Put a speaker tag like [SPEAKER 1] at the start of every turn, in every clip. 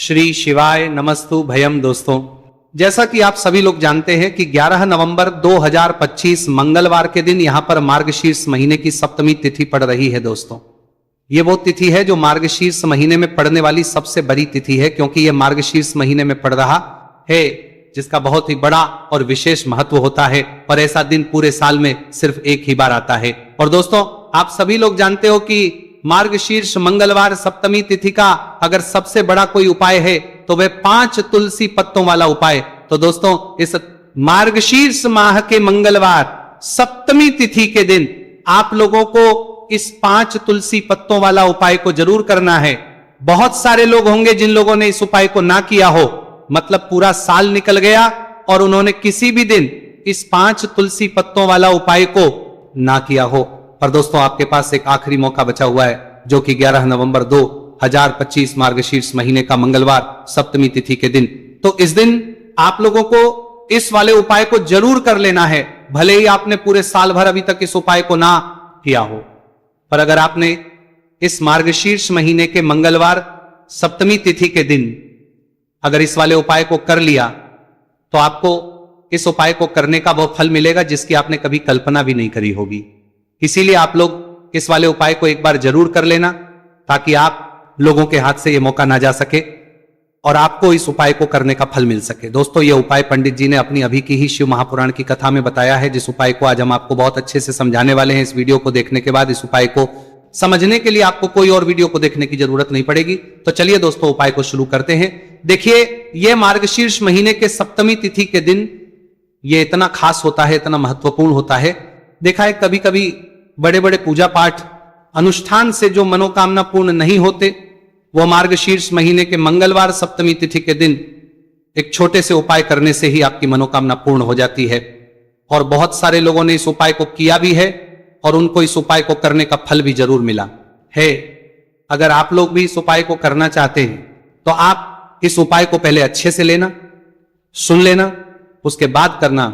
[SPEAKER 1] श्री शिवाय नमस्तु भयम। दोस्तों, जैसा कि आप सभी लोग जानते हैं कि 11 नवंबर 2025 मंगलवार के दिन यहां पर मार्गशीर्ष महीने की सप्तमी तिथि पड़ रही है। दोस्तों, ये वो तिथि है जो मार्गशीर्ष महीने में पड़ने वाली सबसे बड़ी तिथि है, क्योंकि यह मार्गशीर्ष महीने में पड़ रहा है, जिसका बहुत ही बड़ा और विशेष महत्व होता है। और ऐसा दिन पूरे साल में सिर्फ एक ही बार आता है। और दोस्तों, आप सभी लोग जानते हो कि मार्गशीर्ष मंगलवार सप्तमी तिथि का अगर सबसे बड़ा कोई उपाय है तो वह 5 तुलसी पत्तों वाला उपाय। तो दोस्तों, इस मार्गशीर्ष माह के मंगलवार सप्तमी तिथि के दिन आप लोगों को इस 5 तुलसी पत्तों वाला उपाय को जरूर करना है। बहुत सारे लोग होंगे जिन लोगों ने इस उपाय को ना किया हो, मतलब पूरा साल निकल गया और उन्होंने किसी भी दिन इस 5 तुलसी पत्तों वाला उपाय को ना किया हो। पर दोस्तों, आपके पास एक आखिरी मौका बचा हुआ है, जो कि 11 नवंबर 2025 मार्गशीर्ष महीने का मंगलवार सप्तमी तिथि के दिन। तो इस दिन आप लोगों को इस वाले उपाय को जरूर कर लेना है, भले ही आपने पूरे साल भर अभी तक इस उपाय को ना किया हो। पर अगर आपने इस मार्गशीर्ष महीने के मंगलवार सप्तमी तिथि के दिन अगर इस वाले उपाय को कर लिया तो आपको इस उपाय को करने का वो फल मिलेगा जिसकी आपने कभी कल्पना भी नहीं करी होगी। इसीलिए आप लोग इस वाले उपाय को एक बार जरूर कर लेना, ताकि आप लोगों के हाथ से यह मौका ना जा सके और आपको इस उपाय को करने का फल मिल सके। दोस्तों, यह उपाय पंडित जी ने अपनी अभी की ही शिव महापुराण की कथा में बताया है, जिस उपाय को आज हम आपको बहुत अच्छे से समझाने वाले हैं। इस वीडियो को देखने के बाद इस उपाय को समझने के लिए आपको कोई और वीडियो को देखने की जरूरत नहीं पड़ेगी। तो चलिए दोस्तों, उपाय को शुरू करते हैं। देखिए, यह मार्गशीर्ष महीने के सप्तमी तिथि के दिन यह इतना खास होता है, इतना महत्वपूर्ण होता है। देखा है, कभी कभी बड़े बड़े पूजा पाठ अनुष्ठान से जो मनोकामना पूर्ण नहीं होते, वो मार्गशीर्ष महीने के मंगलवार सप्तमी तिथि के दिन एक छोटे से उपाय करने से ही आपकी मनोकामना पूर्ण हो जाती है। और बहुत सारे लोगों ने इस उपाय को किया भी है और उनको इस उपाय को करने का फल भी जरूर मिला है। अगर आप लोग भी इस उपाय को करना चाहते हैं तो आप इस उपाय को पहले अच्छे से लेना, सुन लेना, उसके बाद करना।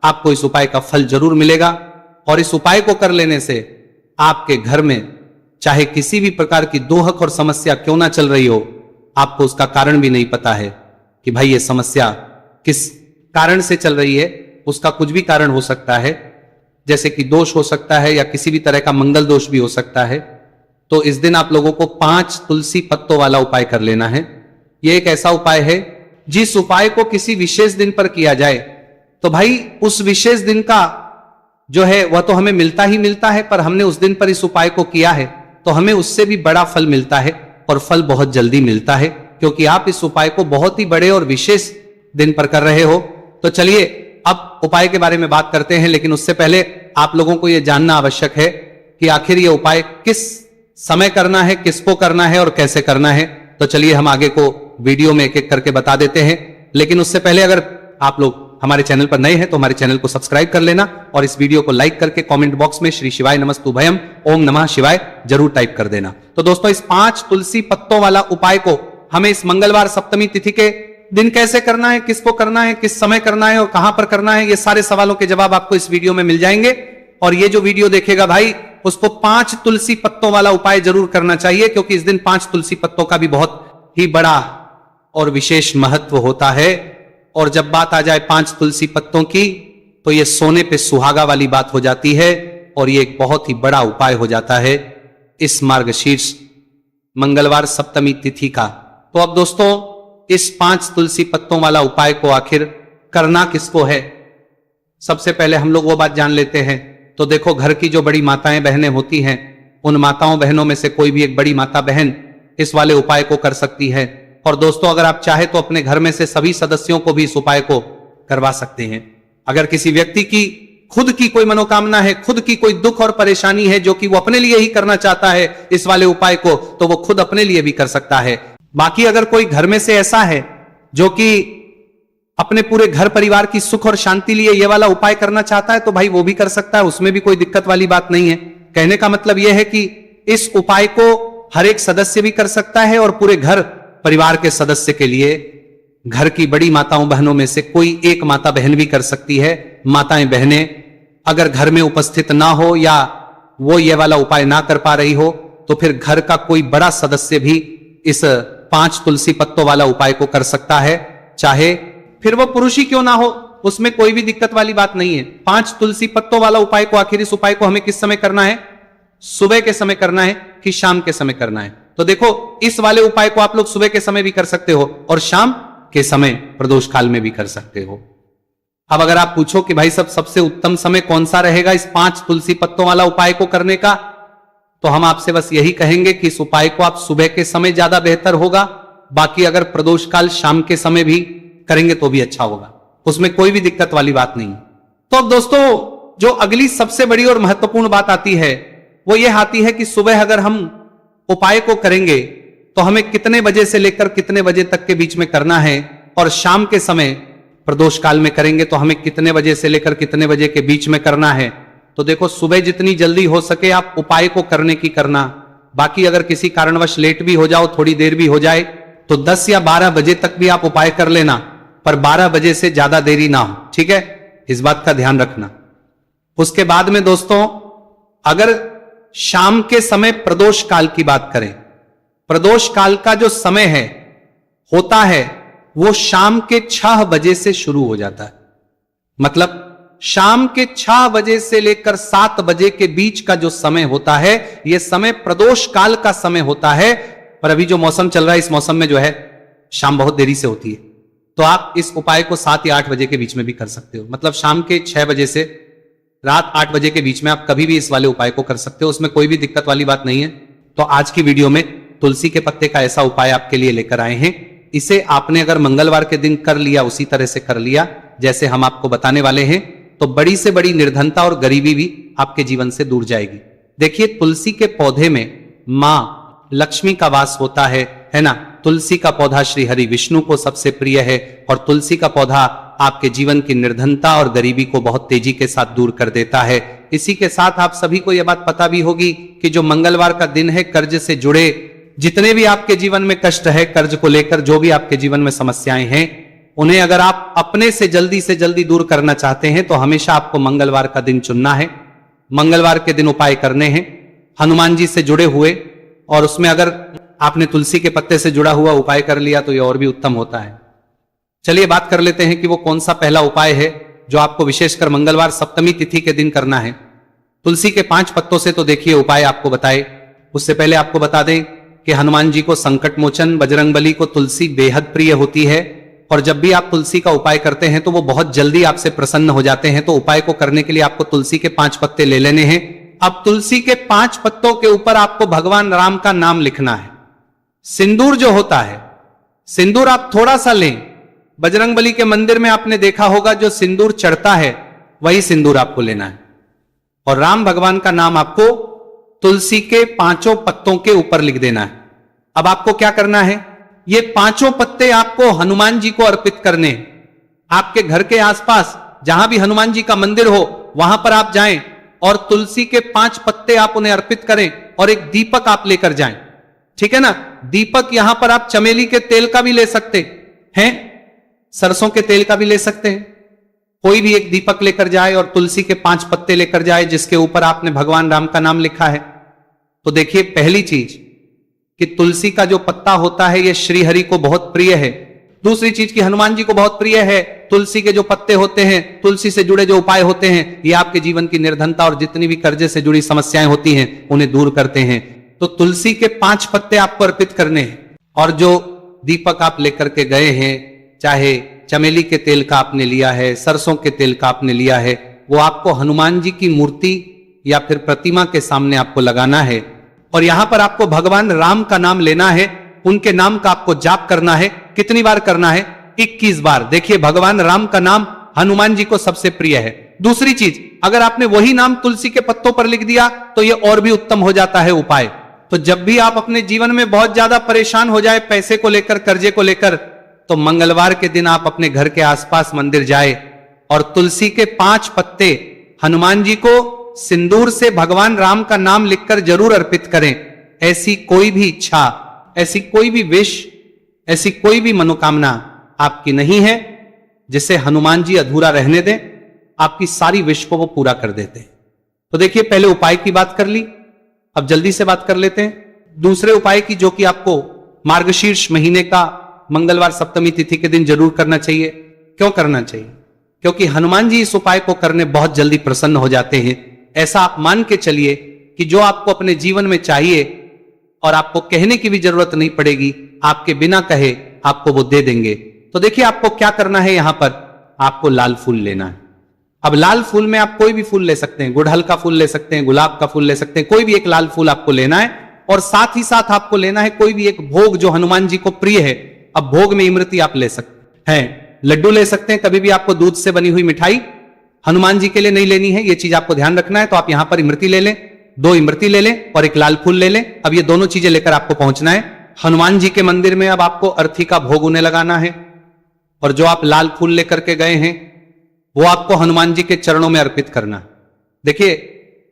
[SPEAKER 1] आपको इस उपाय का फल जरूर मिलेगा। और इस उपाय को कर लेने से आपके घर में चाहे किसी भी प्रकार की दोहक और समस्या क्यों ना चल रही हो, आपको उसका कारण भी नहीं पता है कि भाई ये समस्या किस कारण से चल रही है। उसका कुछ भी कारण हो सकता है, जैसे कि दोष हो सकता है या किसी भी तरह का मंगल दोष भी हो सकता है। तो इस दिन आप लोगों को 5 तुलसी पत्तों वाला उपाय कर लेना है। यह एक ऐसा उपाय है जिस उपाय को किसी विशेष दिन पर किया जाए तो भाई उस विशेष दिन का जो है वह तो हमें मिलता ही मिलता है, पर हमने उस दिन पर इस उपाय को किया है तो हमें उससे भी बड़ा फल मिलता है, और फल बहुत जल्दी मिलता है, क्योंकि आप इस उपाय को बहुत ही बड़े और विशेष दिन पर कर रहे हो। तो चलिए अब उपाय के बारे में बात करते हैं, लेकिन उससे पहले आप लोगों को यह जानना आवश्यक है कि आखिर यह उपाय किस समय करना है, किसको करना है और कैसे करना है। तो चलिए हम आगे को वीडियो में एक एक करके बता देते हैं। लेकिन उससे पहले अगर आप लोग हमारे चैनल पर नए हैं तो हमारे चैनल को सब्सक्राइब कर लेना और इस वीडियो को लाइक करके कमेंट बॉक्स में श्री शिवाय नमस्तु भयम ओम नमः शिवाय जरूर टाइप कर देना। तो दोस्तों, इस 5 तुलसी पत्तों वाला उपाय को हमें इस मंगलवार सप्तमी तिथि के दिन कैसे करना है, किसको करना है, किस समय करना है और कहां पर करना है, ये सारे सवालों के जवाब आपको इस वीडियो में मिल जाएंगे। और ये जो वीडियो देखेगा भाई, उसको 5 तुलसी पत्तों वाला उपाय जरूर करना चाहिए, क्योंकि इस दिन 5 तुलसी पत्तों का भी बहुत ही बड़ा और विशेष महत्व होता है। और जब बात आ जाए 5 तुलसी पत्तों की, तो यह सोने पे सुहागा वाली बात हो जाती है और यह एक बहुत ही बड़ा उपाय हो जाता है इस मार्गशीर्ष मंगलवार सप्तमी तिथि का। तो अब दोस्तों, इस 5 तुलसी पत्तों वाला उपाय को आखिर करना किसको है, सबसे पहले हम लोग वो बात जान लेते हैं। तो देखो, घर की जो बड़ी माताएं बहनें होती हैं, उन माताओं बहनों में से कोई भी एक बड़ी माता बहन इस वाले उपाय को कर सकती है। और दोस्तों, अगर आप चाहे तो अपने घर में से सभी सदस्यों को भी इस उपाय को करवा सकते हैं। अगर किसी व्यक्ति की खुद की कोई मनोकामना है, खुद की कोई दुख और परेशानी है जो कि वो अपने लिए ही करना चाहता है इस वाले उपाय को, तो वो खुद अपने लिए भी कर सकता है। बाकी अगर कोई घर में से ऐसा है जो कि अपने पूरे घर परिवार की सुख और शांति लिए ये वाला उपाय करना चाहता है, तो भाई वो भी कर सकता है, उसमें भी कोई दिक्कत वाली बात नहीं है। कहने का मतलब यह है कि इस उपाय को हर एक सदस्य भी कर सकता है और पूरे घर परिवार के सदस्य के लिए घर की बड़ी माताओं बहनों में से कोई एक माता बहन भी कर सकती है। माताएं बहनें अगर घर में उपस्थित ना हो या वो ये वाला उपाय ना कर पा रही हो, तो फिर घर का कोई बड़ा सदस्य भी इस 5 तुलसी पत्तों वाला उपाय को कर सकता है, चाहे फिर वो पुरुष ही क्यों ना हो, उसमें कोई भी दिक्कत वाली बात नहीं है। 5 तुलसी पत्तों वाला उपाय को, आखिर इस उपाय को हमें किस समय करना है? सुबह के समय करना है कि शाम के समय करना है? तो देखो, इस वाले उपाय को आप लोग सुबह के समय भी कर सकते हो और शाम के समय प्रदोष काल में भी कर सकते हो। अब अगर आप पूछो कि भाई सबसे उत्तम समय कौन सा रहेगा इस 5 तुलसी पत्तों वाला उपाय को करने का, तो हम आपसे बस यही कहेंगे कि इस उपाय को आप सुबह के समय ज्यादा बेहतर होगा। बाकी अगर प्रदोष काल शाम के समय भी करेंगे तो भी अच्छा होगा, उसमें कोई भी दिक्कत वाली बात नहीं। तो अब दोस्तों, जो अगली सबसे बड़ी और महत्वपूर्ण बात आती है वो यह आती है कि सुबह अगर हम उपाय को करेंगे तो हमें कितने बजे से लेकर कितने बजे तक के बीच में करना है, और शाम के समय प्रदोष काल में करेंगे तो हमें कितने बजे से लेकर कितने बजे के बीच में करना है। तो देखो, सुबह जितनी जल्दी हो सके आप उपाय को करने की करना। बाकी अगर किसी कारणवश लेट भी हो जाओ, थोड़ी देर भी हो जाए, तो 10 या 12 बजे तक भी आप उपाय कर लेना, पर 12 बजे से ज्यादा देरी ना हो, ठीक है? इस बात का ध्यान रखना। उसके बाद में दोस्तों, अगर शाम के समय प्रदोष काल की बात करें, प्रदोष काल का जो समय है होता है वो शाम के 6 बजे से शुरू हो जाता है। मतलब शाम के 6 बजे से लेकर 7 बजे के बीच का जो समय होता है, यह समय प्रदोष काल का समय होता है। पर अभी जो मौसम चल रहा है, इस मौसम में जो है शाम बहुत देरी से होती है, तो आप इस उपाय को 7 या 8 बजे के बीच में भी कर सकते हो। मतलब शाम के 6 बजे से रात 8 बजे के बीच में आप कभी भी इस वाले उपाय को कर सकते हो, उसमें कोई भी दिक्कत वाली बात नहीं है। तो आज की वीडियो में तुलसी के पत्ते का ऐसा उपाय आपके लिए लेकर आए हैं। इसे आपने अगर मंगलवार के दिन कर लिया, उसी तरह से कर लिया जैसे हम आपको बताने वाले हैं, तो बड़ी से बड़ी निर्धनता और गरीबी भी आपके जीवन से दूर जाएगी। देखिए, तुलसी के पौधे में मां लक्ष्मी का वास होता है ना? तुलसी का पौधा श्री हरि विष्णु को सबसे प्रिय है, और तुलसी का पौधा आपके जीवन की निर्धनता और गरीबी को बहुत तेजी के साथ दूर कर देता है। इसी के साथ आप सभी को यह बात पता भी होगी कि जो मंगलवार का दिन है, कर्ज से जुड़े जितने भी आपके जीवन में कष्ट है, कर्ज को लेकर जो भी आपके जीवन में समस्याएं हैं, उन्हें अगर आप अपने से जल्दी दूर करना चाहते हैं तो हमेशा आपको मंगलवार का दिन चुनना है। मंगलवार के दिन उपाय करने हैं हनुमान जी से जुड़े हुए, और उसमें अगर आपने तुलसी के पत्ते से जुड़ा हुआ उपाय कर लिया तो यह और भी उत्तम होता है। चलिए बात कर लेते हैं कि वो कौन सा पहला उपाय है जो आपको विशेषकर मंगलवार सप्तमी तिथि के दिन करना है। तुलसी के 5 पत्तों से तो देखिए उपाय आपको बताए, उससे पहले आपको बता दें कि हनुमान जी को संकट मोचन, बजरंगबली को तुलसी बेहद प्रिय होती है, और जब भी आप तुलसी का उपाय करते हैं तो वो बहुत जल्दी आपसे प्रसन्न हो जाते हैं। तो उपाय को करने के लिए आपको तुलसी के 5 पत्ते ले लेने हैं। अब तुलसी के 5 पत्तों के ऊपर आपको भगवान राम का नाम लिखना है। सिंदूर जो होता है, सिंदूर आप थोड़ा सा लें। बजरंगबली के मंदिर में आपने देखा होगा जो सिंदूर चढ़ता है वही सिंदूर आपको लेना है, और राम भगवान का नाम आपको तुलसी के 5 पत्तों के ऊपर लिख देना है। अब आपको क्या करना है, ये 5 पत्ते आपको हनुमान जी को अर्पित करने हैं। आपके घर के आसपास जहां भी हनुमान जी का मंदिर हो वहां पर आप जाएं और तुलसी के 5 पत्ते आप उन्हें अर्पित करें, और एक दीपक आप लेकर जाएं, ठीक है ना? दीपक यहां पर आप चमेली के तेल का भी ले सकते हैं, सरसों के तेल का भी ले सकते हैं। कोई भी एक दीपक लेकर जाए और तुलसी के 5 पत्ते लेकर जाए जिसके ऊपर आपने भगवान राम का नाम लिखा है। तो देखिए, पहली चीज कि तुलसी का जो पत्ता होता है यह श्री हरि को बहुत प्रिय है। दूसरी चीज कि हनुमान जी को बहुत प्रिय है। तुलसी के जो पत्ते होते हैं, तुलसी से जुड़े जो उपाय होते हैं, ये आपके जीवन की निर्धनता और जितनी भी कर्जे से जुड़ी समस्याएं होती हैं उन्हें दूर करते हैं। तो तुलसी के 5 पत्ते आपको अर्पित करने हैं, और जो दीपक आप लेकर के गए हैं, चाहे चमेली के तेल का आपने लिया है, सरसों के तेल का आपने लिया है, वो आपको हनुमान जी की मूर्ति या फिर प्रतिमा के सामने आपको लगाना है, और यहां पर आपको भगवान राम का नाम लेना है। उनके नाम का आपको जाप करना है। कितनी बार करना है? 21 बार। देखिए, भगवान राम का नाम हनुमान जी को सबसे प्रिय है। दूसरी चीज, अगर आपने वही नाम तुलसी के पत्तों पर लिख दिया तो यह और भी उत्तम हो जाता है उपाय। तो जब भी आप अपने जीवन में बहुत ज्यादा परेशान हो जाए पैसे को लेकर, कर्जे को लेकर, तो मंगलवार के दिन आप अपने घर के आसपास मंदिर जाए और तुलसी के 5 पत्ते हनुमान जी को सिंदूर से भगवान राम का नाम लिखकर जरूर अर्पित करें। ऐसी कोई भी इच्छा, ऐसी कोई भी विश, ऐसी कोई भी मनोकामना आपकी नहीं है जिसे हनुमान जी अधूरा रहने दें। आपकी सारी विश को वो पूरा कर देते हैं। तो देखिए, पहले उपाय की बात कर ली, अब जल्दी से बात कर लेते हैं दूसरे उपाय की, जो कि आपको मार्गशीर्ष महीने का मंगलवार सप्तमी तिथि के दिन जरूर करना चाहिए। क्यों करना चाहिए? क्योंकि हनुमान जी इस उपाय को करने बहुत जल्दी प्रसन्न हो जाते हैं। ऐसा आप मान के चलिए कि जो आपको अपने जीवन में चाहिए और आपको कहने की भी जरूरत नहीं पड़ेगी, आपके बिना कहे आपको वो दे देंगे। तो देखिए आपको क्या करना है, यहां पर आपको लाल फूल लेना है। अब लाल फूल में आप कोई भी फूल ले सकते हैं, गुड़हल का फूल ले सकते हैं, गुलाब का फूल ले सकते हैं, कोई भी एक लाल फूल आपको लेना है। और साथ ही साथ आपको लेना है कोई भी एक भोग जो हनुमान जी को प्रिय है। अब भोग में इमरती आप ले सकते हैं, लड्डू ले सकते हैं, कभी भी आपको दूध से बनी हुई मिठाई हनुमान जी के लिए नहीं लेनी है, ये चीज आपको ध्यान रखना है। तो आप यहां पर इमरती ले लें, 2 इमरती ले लें और एक लाल फूल ले लें। अब ये दोनों चीजें लेकर आपको पहुंचना है हनुमान जी के मंदिर में। अब आपको अर्थी का भोग उन्हें लगाना है और जो आप लाल फूल लेकर के गए हैं वो आपको हनुमान जी के चरणों में अर्पित करना है। देखिए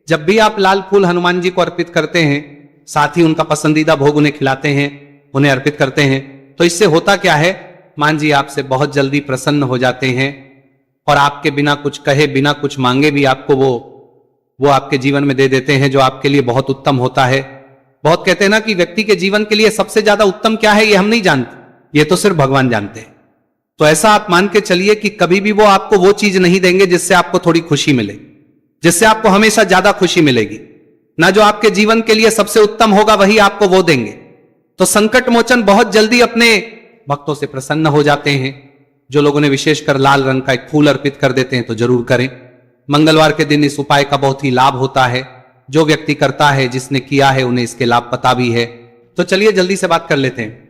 [SPEAKER 1] जब भी आप लाल फूल हनुमान जी को अर्पित करते हैं, साथ ही उनका पसंदीदा भोग उन्हें खिलाते हैं, उन्हें अर्पित करते हैं, तो इससे होता क्या है, हनुमान जी आपसे बहुत जल्दी प्रसन्न हो जाते हैं और आपके बिना कुछ कहे, बिना कुछ मांगे भी आपको वो आपके जीवन में दे देते हैं, जो आपके लिए बहुत उत्तम होता है। बहुत कहते हैं ना कि व्यक्ति के जीवन के लिए सबसे ज्यादा उत्तम क्या है ये हम नहीं जानते, ये तो सिर्फ भगवान जानते हैं। तो ऐसा आप मान के चलिए कि कभी भी वो आपको वो चीज नहीं देंगे जिससे आपको थोड़ी खुशी मिले, जिससे आपको हमेशा ज्यादा खुशी मिलेगी ना। जो आपके जीवन के लिए सबसे उत्तम होगा वही आपको वो देंगे। तो संकट मोचन बहुत जल्दी अपने भक्तों से प्रसन्न हो जाते हैं। जो लोगों ने विशेषकर लाल रंग का एक फूल अर्पित कर देते हैं तो जरूर करें। मंगलवार के दिन इस उपाय का बहुत ही लाभ होता है। जो व्यक्ति करता है, जिसने किया है, उन्हें इसके लाभ पता भी है। तो चलिए जल्दी से बात कर लेते हैं